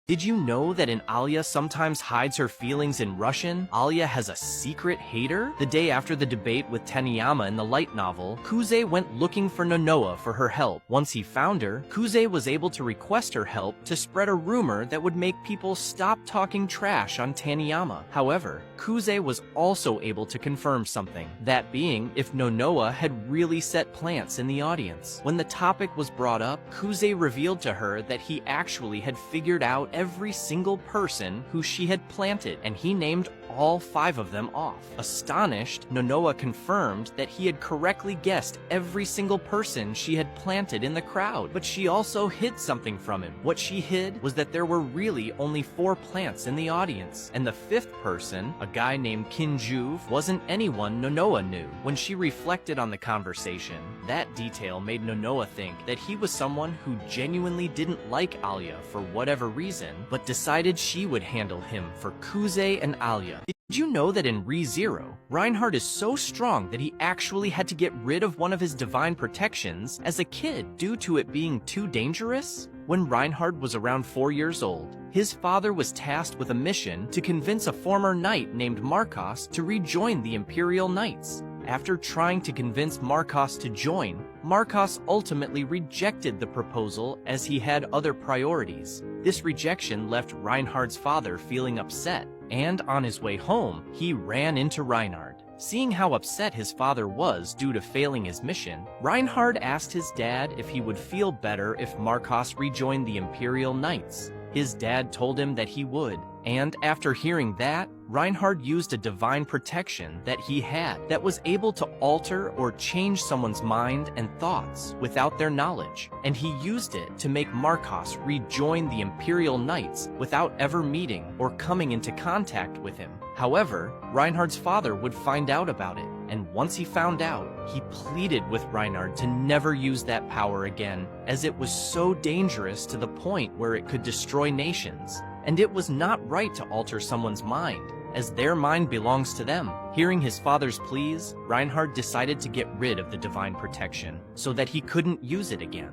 Did you know that an Alia sometimes hides her feelings in Russian? Alia has a secret hater? The day after the debate with Taniyama in the light novel, Kuze went looking for Nonoa for her help. Once he found her, Kuze was able to request her help to spread a rumor that would make people stop talking trash on Taniyama. However, Kuze was also able to confirm something, that being if Nonoa had really set plants in the audience. When the topic was brought up, Kuze revealed to her that he actually had figured out every single person who she had planted, and he named all 5 of them off. Astonished, Nonoa confirmed that he had correctly guessed every single person she had planted in the crowd, but she also hid something from him. What she hid was that there were really only 4 plants in the audience, and the 5th person, a guy named Kinjuv, wasn't anyone Nonoa knew. When she reflected on the conversation, that detail made Nonoa think that he was someone who genuinely didn't like Alia for whatever reason, but decided she would handle him for Kuze and Alia. Did you know that in Re:Zero, Reinhardt is so strong that he actually had to get rid of one of his divine protections as a kid due to it being too dangerous? When Reinhardt was around 4 years old, his father was tasked with a mission to convince a former knight named Marcos to rejoin the Imperial Knights. After trying to convince Marcos to join, Marcos ultimately rejected the proposal as he had other priorities. This rejection left Reinhardt's father feeling upset, and on his way home, he ran into Reinhardt. Seeing how upset his father was due to failing his mission, Reinhardt asked his dad if he would feel better if Marcos rejoined the Imperial Knights. His dad told him that he would, and after hearing that, Reinhardt used a divine protection that he had that was able to alter or change someone's mind and thoughts without their knowledge, and he used it to make Marcos rejoin the Imperial Knights without ever meeting or coming into contact with him. However, Reinhardt's father would find out about it, and once he found out, he pleaded with Reinhardt to never use that power again, as it was so dangerous to the point where it could destroy nations. And it was not right to alter someone's mind, as their mind belongs to them. Hearing his father's pleas, Reinhardt decided to get rid of the divine protection, so that he couldn't use it again.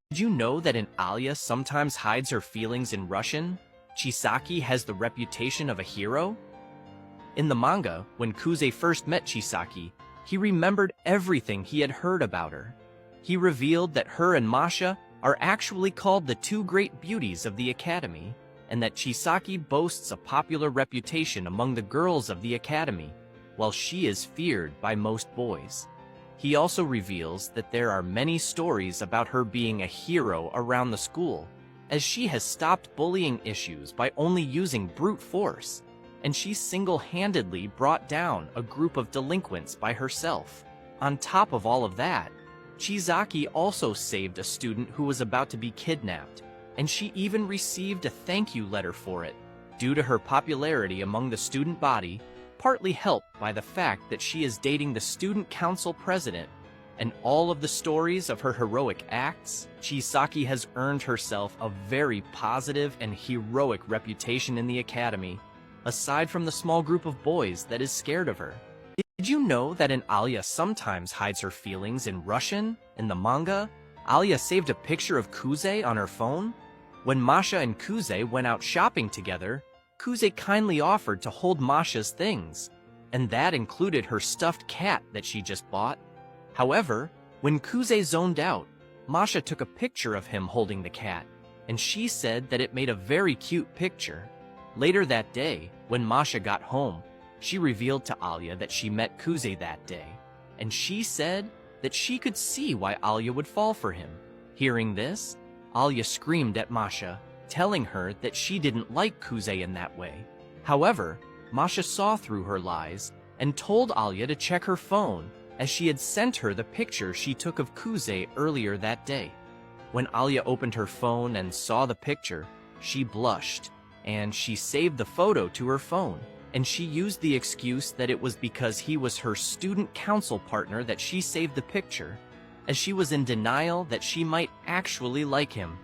Did you know that an Alia sometimes hides her feelings in Russian? Chisaki has the reputation of a hero? In the manga, when Kuze first met Chisaki, he remembered everything he had heard about her. He revealed that her and Masha are actually called the 2 great beauties of the academy, and that Chisaki boasts a popular reputation among the girls of the academy, while she is feared by most boys. He also reveals that there are many stories about her being a hero around the school, as she has stopped bullying issues by only using brute force, and she single-handedly brought down a group of delinquents by herself. On top of all of that, Chisaki also saved a student who was about to be kidnapped, and she even received a thank you letter for it, due to her popularity among the student body, partly helped by the fact that she is dating the student council president. And all of the stories of her heroic acts, Chisaki has earned herself a very positive and heroic reputation in the academy, aside from the small group of boys that is scared of her. Did you know that an Alia sometimes hides her feelings in Russian? In the manga, Alia saved a picture of Kuze on her phone. When Masha and Kuze went out shopping together, Kuze kindly offered to hold Masha's things, and that included her stuffed cat that she just bought. However, when Kuze zoned out, Masha took a picture of him holding the cat, and she said that it made a very cute picture. Later that day, when Masha got home, she revealed to Alia that she met Kuze that day, and she said that she could see why Alia would fall for him. Hearing this, Alia screamed at Masha, telling her that she didn't like Kuze in that way. However, Masha saw through her lies and told Alia to check her phone, as she had sent her the picture she took of Kuze earlier that day. When Alia opened her phone and saw the picture, she blushed, and she saved the photo to her phone, and she used the excuse that it was because he was her student council partner that she saved the picture, as she was in denial that she might actually like him.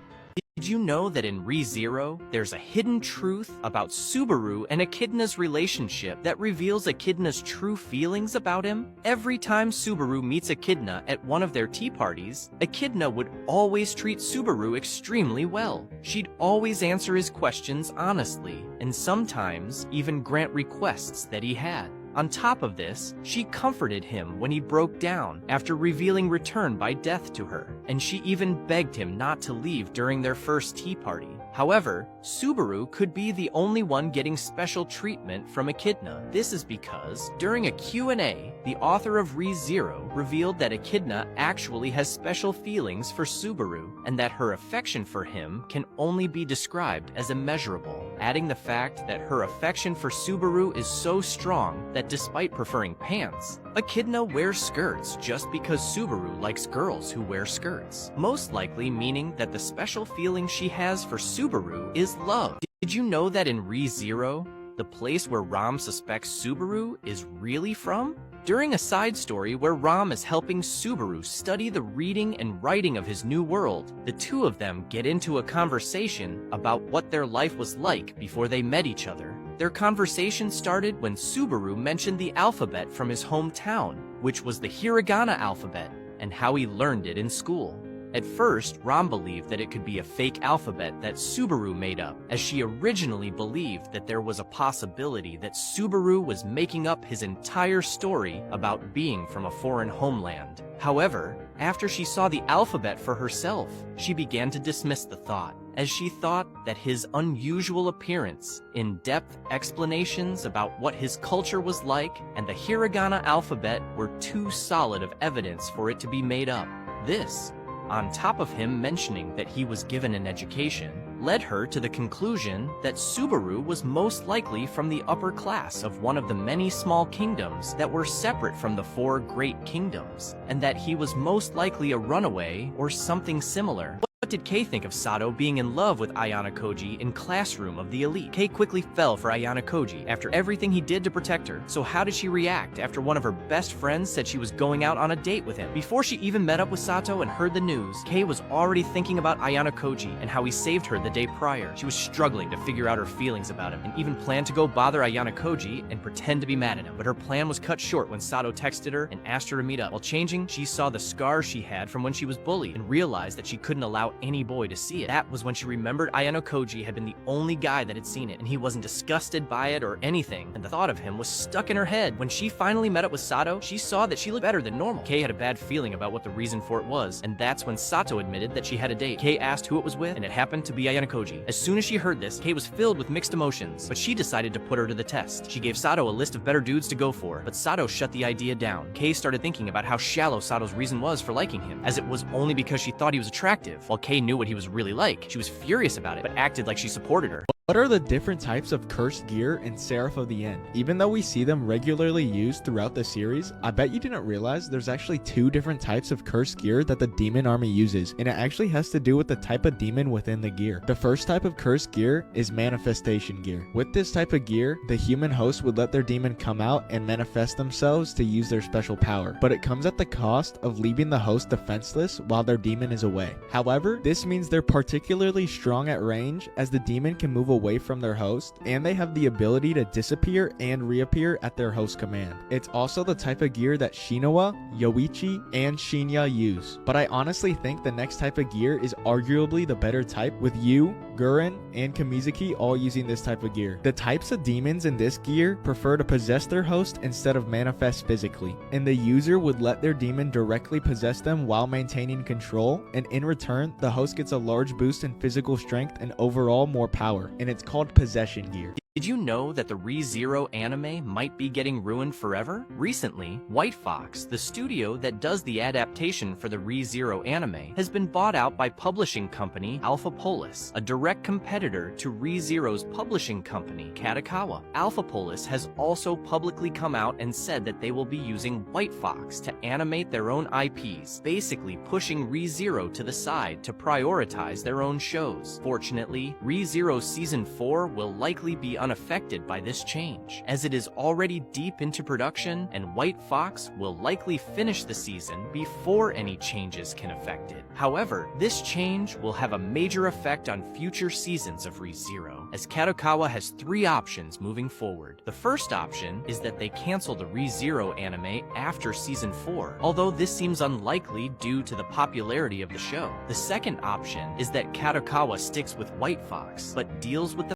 Did you know that in ReZero, there's a hidden truth about Subaru and Echidna's relationship that reveals Echidna's true feelings about him? Every time Subaru meets Echidna at one of their tea parties, Echidna would always treat Subaru extremely well. She'd always answer his questions honestly, and sometimes even grant requests that he had. On top of this, she comforted him when he broke down after revealing return by death to her, and she even begged him not to leave during their first tea party. However, Subaru could be the only one getting special treatment from Echidna. This is because, during a Q&A, the author of ReZero revealed that Echidna actually has special feelings for Subaru, and that her affection for him can only be described as immeasurable, adding the fact that her affection for Subaru is so strong that despite preferring pants, Echidna wears skirts just because Subaru likes girls who wear skirts, most likely meaning that the special feeling she has for Subaru is love. Did you know that in ReZero, the place where Ram suspects Subaru is really from? During a side story where Ram is helping Subaru study the reading and writing of his new world, the two of them get into a conversation about what their life was like before they met each other. Their conversation started when Subaru mentioned the alphabet from his hometown, which was the hiragana alphabet, and how he learned it in school. At first, Ram believed that it could be a fake alphabet that Subaru made up, as she originally believed that there was a possibility that Subaru was making up his entire story about being from a foreign homeland. However, after she saw the alphabet for herself, she began to dismiss the thought, as she thought that his unusual appearance, in-depth explanations about what his culture was like, and the hiragana alphabet were too solid of evidence for it to be made up. This, on top of him mentioning that he was given an education, led her to the conclusion that Subaru was most likely from the upper class of one of the many small kingdoms that were separate from the four great kingdoms, and that he was most likely a runaway or something similar. What did Kei think of Sato being in love with Ayano Koji in Classroom of the Elite? Kei quickly fell for Ayano Koji after everything he did to protect her. So how did she react after one of her best friends said she was going out on a date with him? Before she even met up with Sato and heard the news, Kei was already thinking about Ayano Koji and how he saved her the day prior. She was struggling to figure out her feelings about him and even planned to go bother Ayano Koji and pretend to be mad at him. But her plan was cut short when Sato texted her and asked her to meet up. While changing, she saw the scars she had from when she was bullied and realized that she couldn't allow any boy to see it. That was when she remembered Ayano Koji had been the only guy that had seen it, and he wasn't disgusted by it or anything, and the thought of him was stuck in her head. When she finally met up with Sato, she saw that she looked better than normal. Kei had a bad feeling about what the reason for it was, and that's when Sato admitted that she had a date. Kei asked who it was with, and it happened to be Ayano Koji. As soon as she heard this, Kei was filled with mixed emotions, but she decided to put her to the test. She gave Sato a list of better dudes to go for, but Sato shut the idea down. Kei started thinking about how shallow Sato's reason was for liking him, as it was only because she thought he was attractive, while Kei knew what he was really like. She was furious about it, but acted like she supported her. What are the different types of cursed gear in Seraph of the End? Even though we see them regularly used throughout the series, I bet you didn't realize there's actually two different types of cursed gear that the demon army uses, and it actually has to do with the type of demon within the gear. The first type of cursed gear is manifestation gear. With this type of gear, the human host would let their demon come out and manifest themselves to use their special power, but it comes at the cost of leaving the host defenseless while their demon is away. However, this means they're particularly strong at range, as the demon can move away from their host, and they have the ability to disappear and reappear at their host command. It's also the type of gear that Shinoa, Yoichi, and Shinya use. But I honestly think the next type of gear is arguably the better type, with Yu, Guren, and Kamizuki all using this type of gear. The types of demons in this gear prefer to possess their host instead of manifest physically, and the user would let their demon directly possess them while maintaining control, and in return, the host gets a large boost in physical strength and overall more power, and it's called possession gear. Did you know that the ReZero anime might be getting ruined forever? Recently, White Fox, the studio that does the adaptation for the ReZero anime, has been bought out by publishing company Alpha Polis, a direct competitor to ReZero's publishing company, Kadokawa. Alpha Polis has also publicly come out and said that they will be using White Fox to animate their own IPs, basically pushing ReZero to the side to prioritize their own shows. Fortunately, ReZero Season 4 will likely be unaffected by this change, as it is already deep into production, and White Fox will likely finish the season before any changes can affect it. However, this change will have a major effect on future seasons of ReZero, as Kadokawa has 3 options moving forward. The first option is that they cancel the ReZero anime after season 4, although this seems unlikely due to the popularity of the show. The second option is that Kadokawa sticks with White Fox, but deals with the